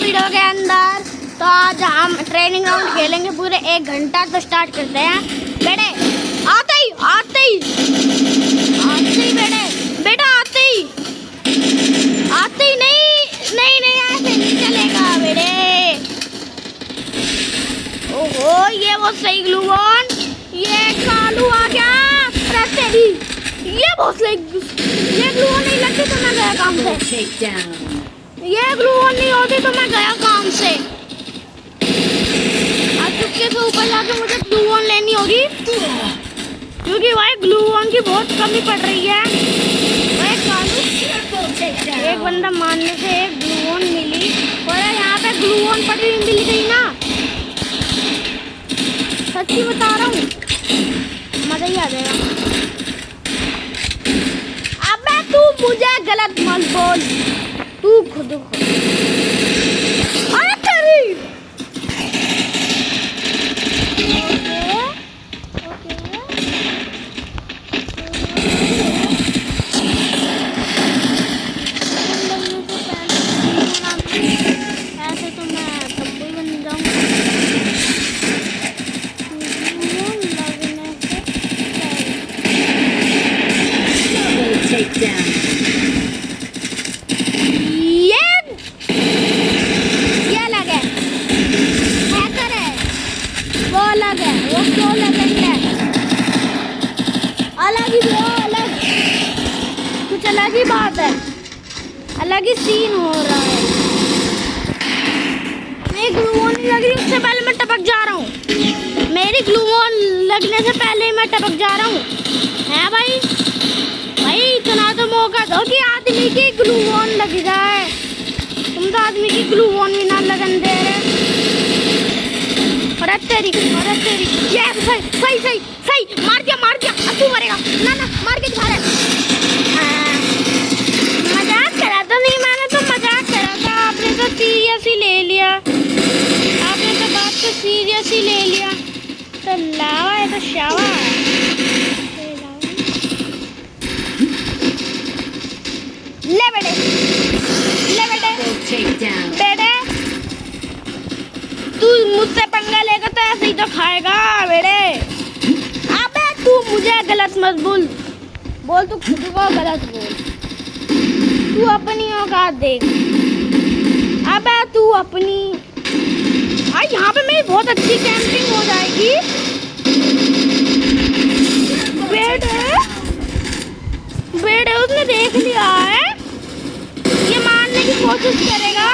Video के अंदर। तो आज हम ट्रेनिंग राउंड खेलेंगे पूरे 1 घंटा। तो स्टार्ट करते हैं। बेटे आते ही बेटा आते ही नहीं ऐसे नहीं चलेगा बेटे। ओहो ये वो सही ग्लू गन, ये कालू आ गया। तेरी ये बहुत सही, ये ग्लू गन नहीं लगती तो मैं गया काम से। ये ग्लू गन नहीं होती तो मैं गया काम से। आज चुपके से ऊपर जाके मुझे ग्लू गन लेनी होगी, क्योंकि भाई ग्लू गन की बहुत कमी पड़ रही है। एक बंदा मारने से एक ग्लू गन मिली, और यहाँ पे ग्लू गन पड़ी मिल गई ना। सच्ची बता रहा हूँ, मजा ही आ जाएगा। अबे तू मुझे गलत मत बोल, तू खुद अरे तेरी। ऐसे तो मैं तब भी बन जाऊंगा। ये अलग है, हैकर है वो, अलग है वो, क्यों लगेंड है अलग ही, वो अलग कुछ अलग ही बात है, अलग ही सीन हो रहा है। मेरी ग्लू गन नहीं लग रही, उससे पहले मैं टपक जा रहा हूँ। मेरी ग्लू गन लगने से पहले ही मैं टपक जा रहा हूँ। है भाई इतना तो मौका दो कि आदमी की ग्लू गन लग जाए। तुम तो आदमी की ग्लू गन भी ना लगन दे रहे। अरे तेरी ये सही मार दिया। अब तू मरेगा ना, मार के दिखा रहे। मजाक करा तो नहीं, मैंने तो मजाक करा था। आपने तो सीरियस ही ले लिया, आपने तो बात को सीरियस ही ले लिया। तो लावा है तो शावा। ले बेटे तू मुझसे पंगा लेगा तो ऐसे ही तो खाएगा बेटे। अबे तू मुझे गलत मत बोल, तू खुद को गलत बोल। तू अपनी औकात देख। अबे तू अपनी यहाँ पे मेरी बहुत अच्छी कैंपिंग हो जाएगी बेटे उसने देख लिया है, ये मारने की कोशिश करेगा।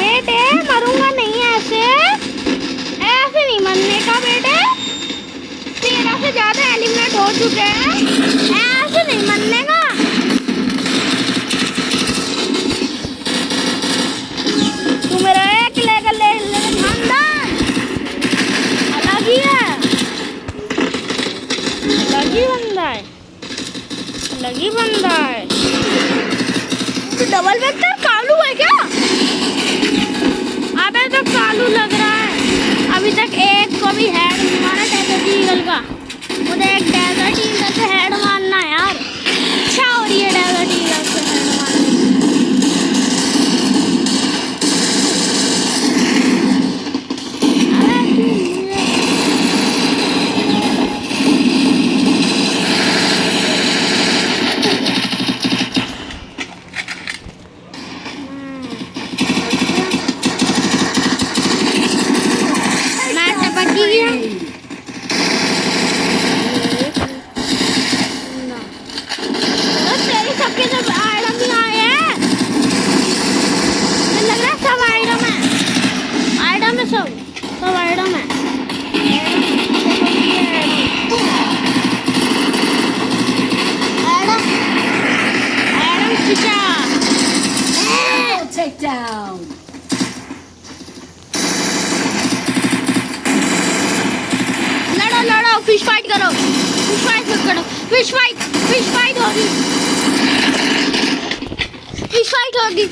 बेटे मरूंगा नहीं, ऐसे नहीं मरने का बेटे। 13 से ज्यादा एलिमिनेट हो चुके हैं, ऐसे नहीं मरने का। तू मेरा एक लेकर ले खानदान अलग ही है, अलग ही बंदा है। डबल वेक्टर कालू है क्या? अबे तो कालू लग रहा है। अभी तक एक को भी हेड नहीं मारा डेजर्ट ईगल का। मुझे एक डेजर्ट ईगल से हेड मारना है यार। अच्छा हो रही है डेजर्ट ईगल से हेड मारना। लड़ो, फिश फाइट करो, फिश फाइट होगी।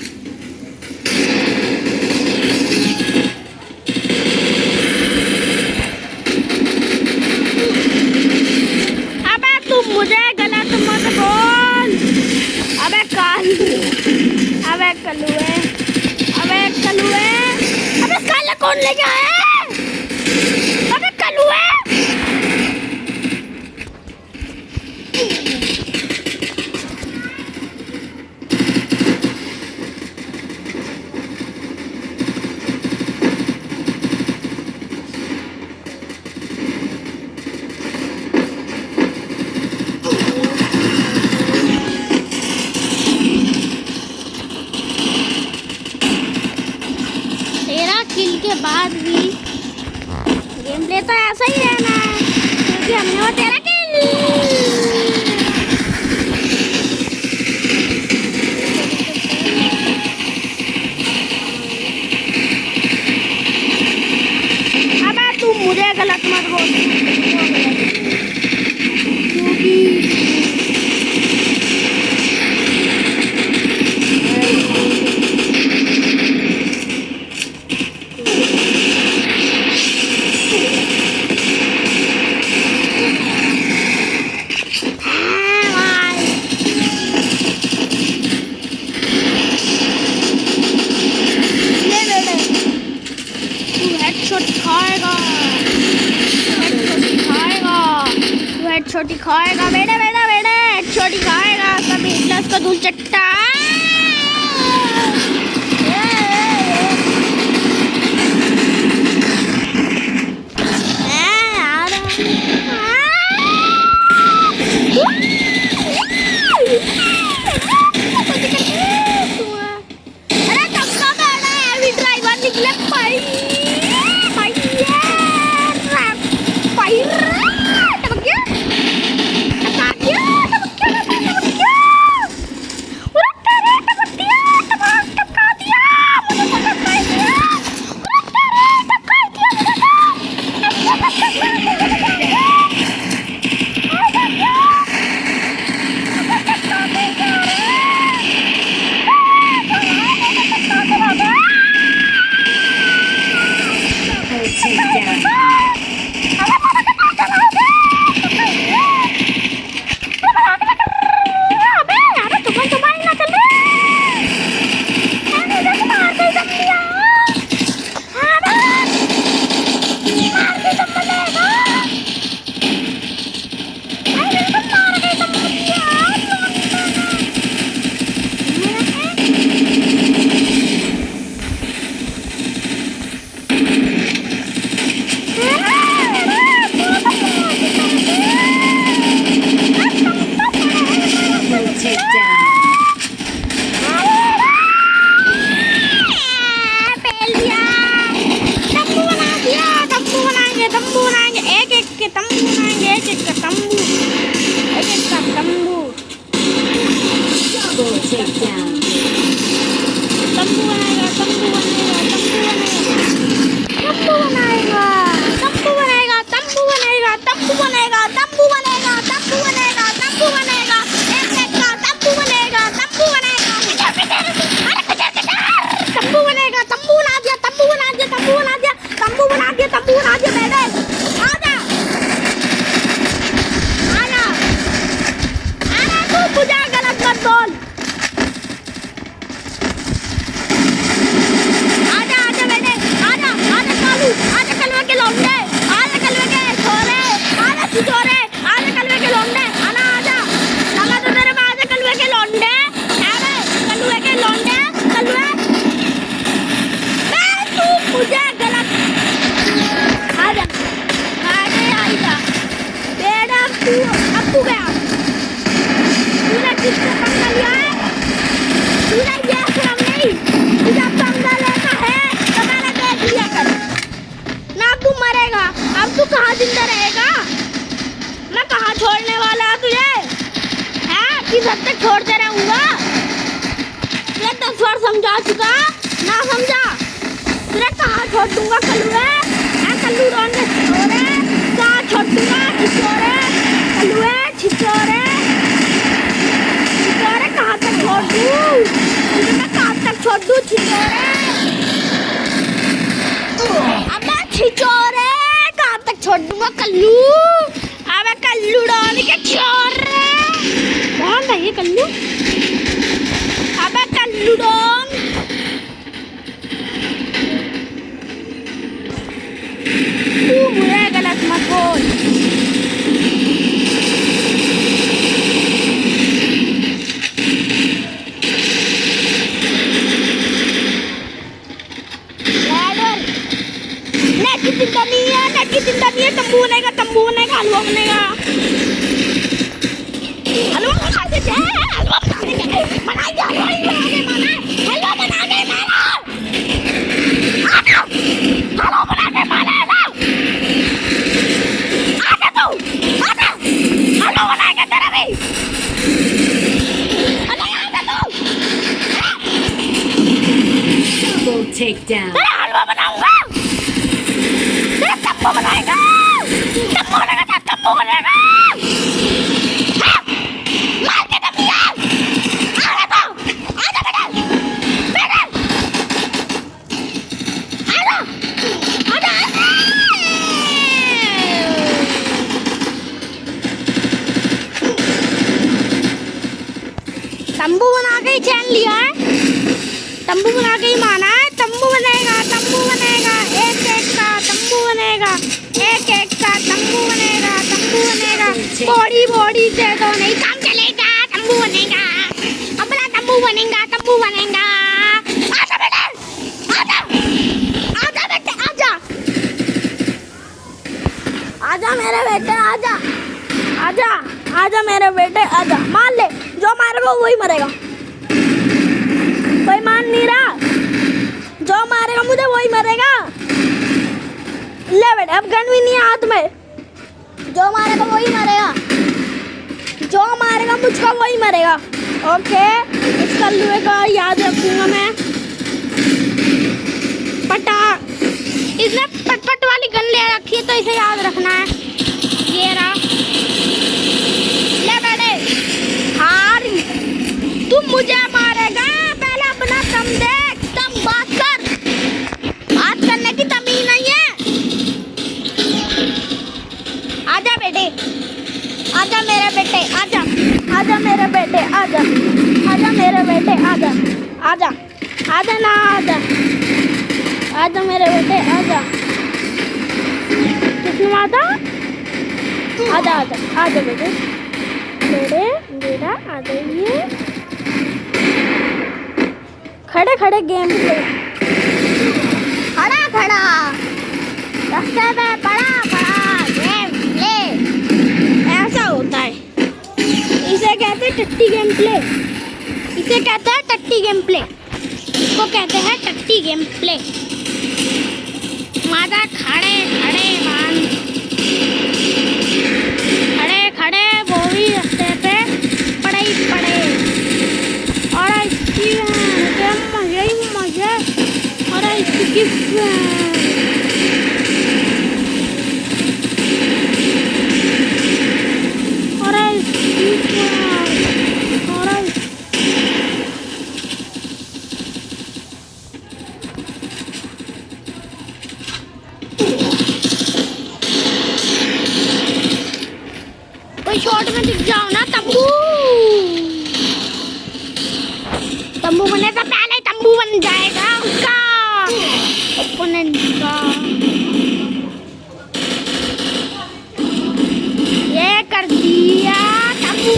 अबे तुम मुझे गलत मत बोल। अबे कालू, अबे कलुए, कौन लेके आया है? अबे कल्लू है। किल के बाद भी गेम प्ले तो ऐसा ही रहना है क्योंकि हमने वो तेरा किल। अबे तू मुझे गलत मत बोल छोटी खाएगा बेटे बेटा बेटे छोटी खाएगा कभी प्लस का दूल चट्टा जिंदा रहेगा? मैं कहाँ छोड़ने वाला तुझे? है किस हद तक छोड़ते रहूंगा? तुझे 10 बार समझा चुका, ना समझा? तुझे कहाँ छोड़ दूंगा कल्लू है? कल्लू रोने छिछोरे, कहाँ छोड़ दूंगा छिछोरे? कल्लू है छिछोरे, छिछोरे कहाँ तक छोड़ दूँ? तुझे मैं कहाँ तक छोड़ दूँ छिछोरे? अब छिछोरे छोड़ दूंगा कल्लू। अबे कल्लू डाल के छोड़ कौन है ये कल्लू? अबे कल्लू डॉन तंबू बनेगा, तंबू बनेगा, हलवा बनेगा, हलवा बना देते हैं, हलवा बना देते हैं, बनाएंगे, हलवा ही बनाने माना है, हलवा बनाने माना, हलवा बनाने माना है ना, आजा तू, आजा, हलवा बनाएगा तेरा भी, अरे आजा तू, Double takedown. तेरा हलवा बनाऊंगा, तेरा तंबू बनाएगा, तंबू बनाएगा, तंबू बनाएगा, मार के तंबिया, आजा तू, आजा बेटा, बेटा, आजा, आजा, आजा, तंबू बना के ही चैन लिया है, तंबू बना के ही माना है, तंबू बनेगा, तंबू बनेगा, एक एक का तंबू बनेगा, एक एक का तंबू बनेगा, तंबू बनेगा, बॉडी बॉडी से तो नहीं काम चलेगा, तंबू बनेगा, अपना तंबू बनेगा, तंबू बनेगा, आजा बेटा, आजा, आजा बेटे, आजा, आजा मेरे बेटे, आजा, आजा, आजा मेरे बेटे, आजा, मान ले, जो मारेगा वही मरेगा, कोई मान नहीं रहा, जो मारेगा मुझे वही मरेगा, ले बेटे, अब गन भी नहीं है हाथ में, जो मारेगा वही मरेगा, जो मारेगा मुझको वही मरेगा, ओके, इस कल्लुए का याद रखूंगा मैं, पटा, इसने पटपट वाली गन ले रखी है तो इसे याद रखना है, ये रहा, ले बेटे, हार, तुम मुझे मारेगा, पहले अपना दम देख, तब बात कर, बात करने की तमीज नहीं है, आजा बेटे, आजा मेरे बेटे, आजा, आजा मेरे बेटे, आजा, आजा मेरे बेटे, आजा, आजा, आजा ना, आजा, आजा मेरे बेटे, आजा, किसने मारा? आजा, आजा, आजा बेटे, बेटे, बेटा, आ जाइए, खड़े खड़े गेम प्ले, खड़ा खड़ा, रास्ते पे पड़ा पड़ा गेम प्ले, ऐसा होता है, इसे कहते हैं टट्टी गेम प्ले, इसे कहते हैं टट्टी गेम प्ले, इसको कहते हैं टट्टी गेम प्ले, माता खड़े खड़े मान, खड़े खड़े वो भी रास्ते पे पड़े ही पड़े, और इसकी मजे ही मजे, और इसकी कोई शॉट में दिख जाओ ना, तंबू, तंबू बनने से पहले तंबू बन जाएगा उसका, ओपोनेंट का, ये कर दिया, तंबू,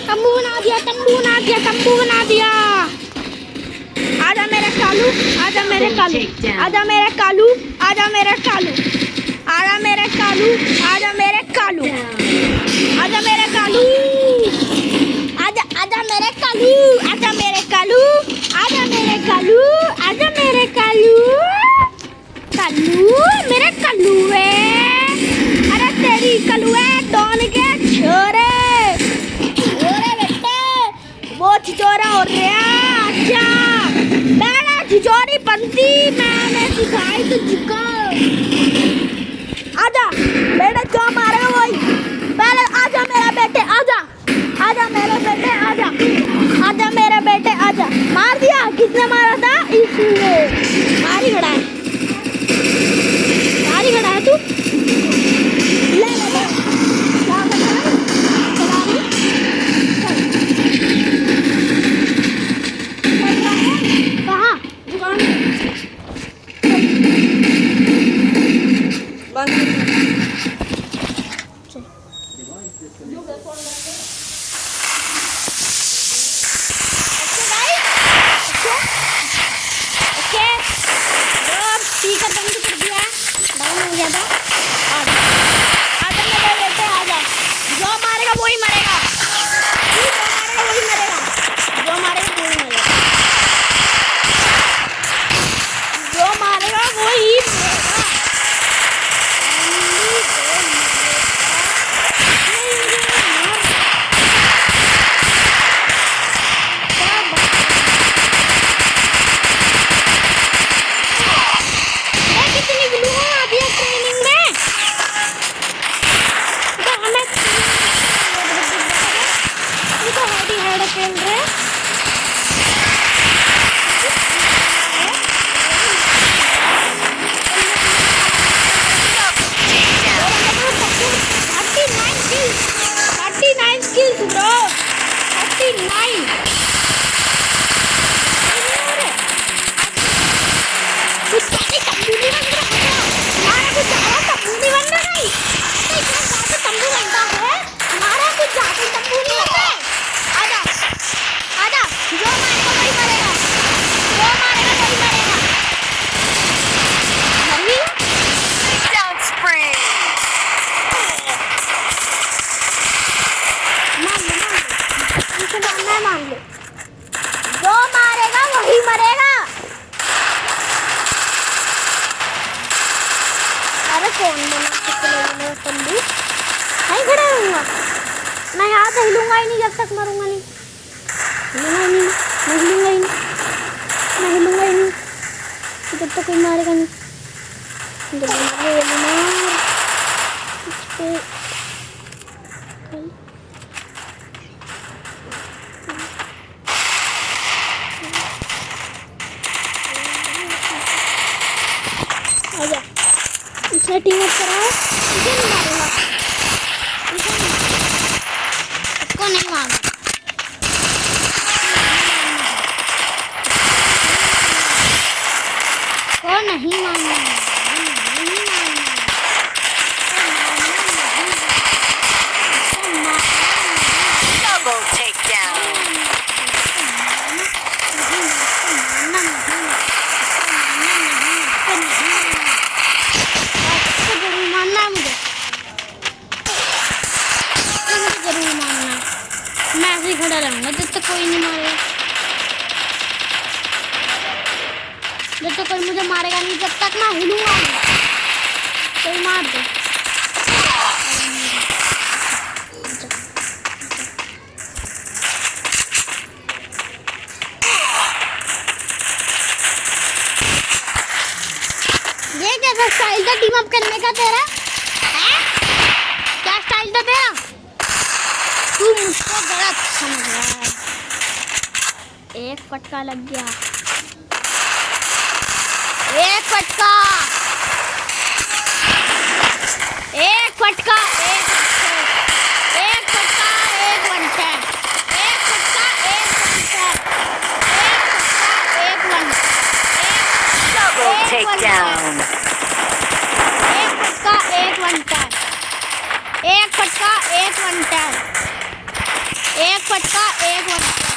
तंबू बना दिया, तंबू बना दिया, तंबू बना दिया, आजा मेरे कालू, आजा मेरे कालू, आजा मेरे कालू, आजा मेरे कालू, आजा मेरे कालू, आजा मेरे कालू, आजा मेरे कालू, आजा, आजा मेरे कालू, आजा मेरे कालू, आजा मेरे कालू, आजा मेरे कालू, कालू, मेरे कालू है, अरे तेरी कालू है, डॉन के छोरे, छोरे बेटे, वो छिचोरा हो रहा, अच्छा, मैंने छिचोरी पंती, मैंने सिखाई तुझको, आजा, बेटा जो मारेगा वही, पहले आजा मेरा बेटे, आजा, आजा मेरे बेटे, आजा, आजा मेरे बेटे, आजा, मार दिया, किसने मारा था? इसने, मारी खड़ा है, मारी खड़ा है तू, ले ले ले, क्या करना है? चला रही, चल, कहाँ? दुकान बंद, कौन बना मेरा तंबू? नहीं खड़ा रहूंगा, मैं यहाँ से हिलूंगा ही नहीं जब तक मरूंगा नहीं। हिलूंगा ही नहीं, मैं हिलूंगा ही नहीं, मैं हिलूंगा ही नहीं जब तक कोई मारेगा नहीं। आजा, इसने टीम अप करा है, इसे नहीं मारूंगा, इसको नहीं मारूंगा। को नहीं मारना, Double takedown. मारना मुझे जरूर मारना। मैं ऐसे ही खड़ा रहूंगा जब तक कोई नहीं मारेगा, जब तक कोई मुझे मारेगा नहीं, जब तक मैं हिलूंगा नहीं। कोई मार दे, ये कैसा स्टाइल था टीम अप करने का तेरा? है क्या स्टाइल था तेरा? तू मुझको गलत समझ रहा है। एक फटका लग गया, एक फटका, एक फटका, एक फटका, एक वन टैप, एक फटका, एक वन टैप, एक फटका, एक वन, Double takedown. एक फटका, एक वन टैप, एक फटका, एक वन टैप, एक फटका, एक वन टैप।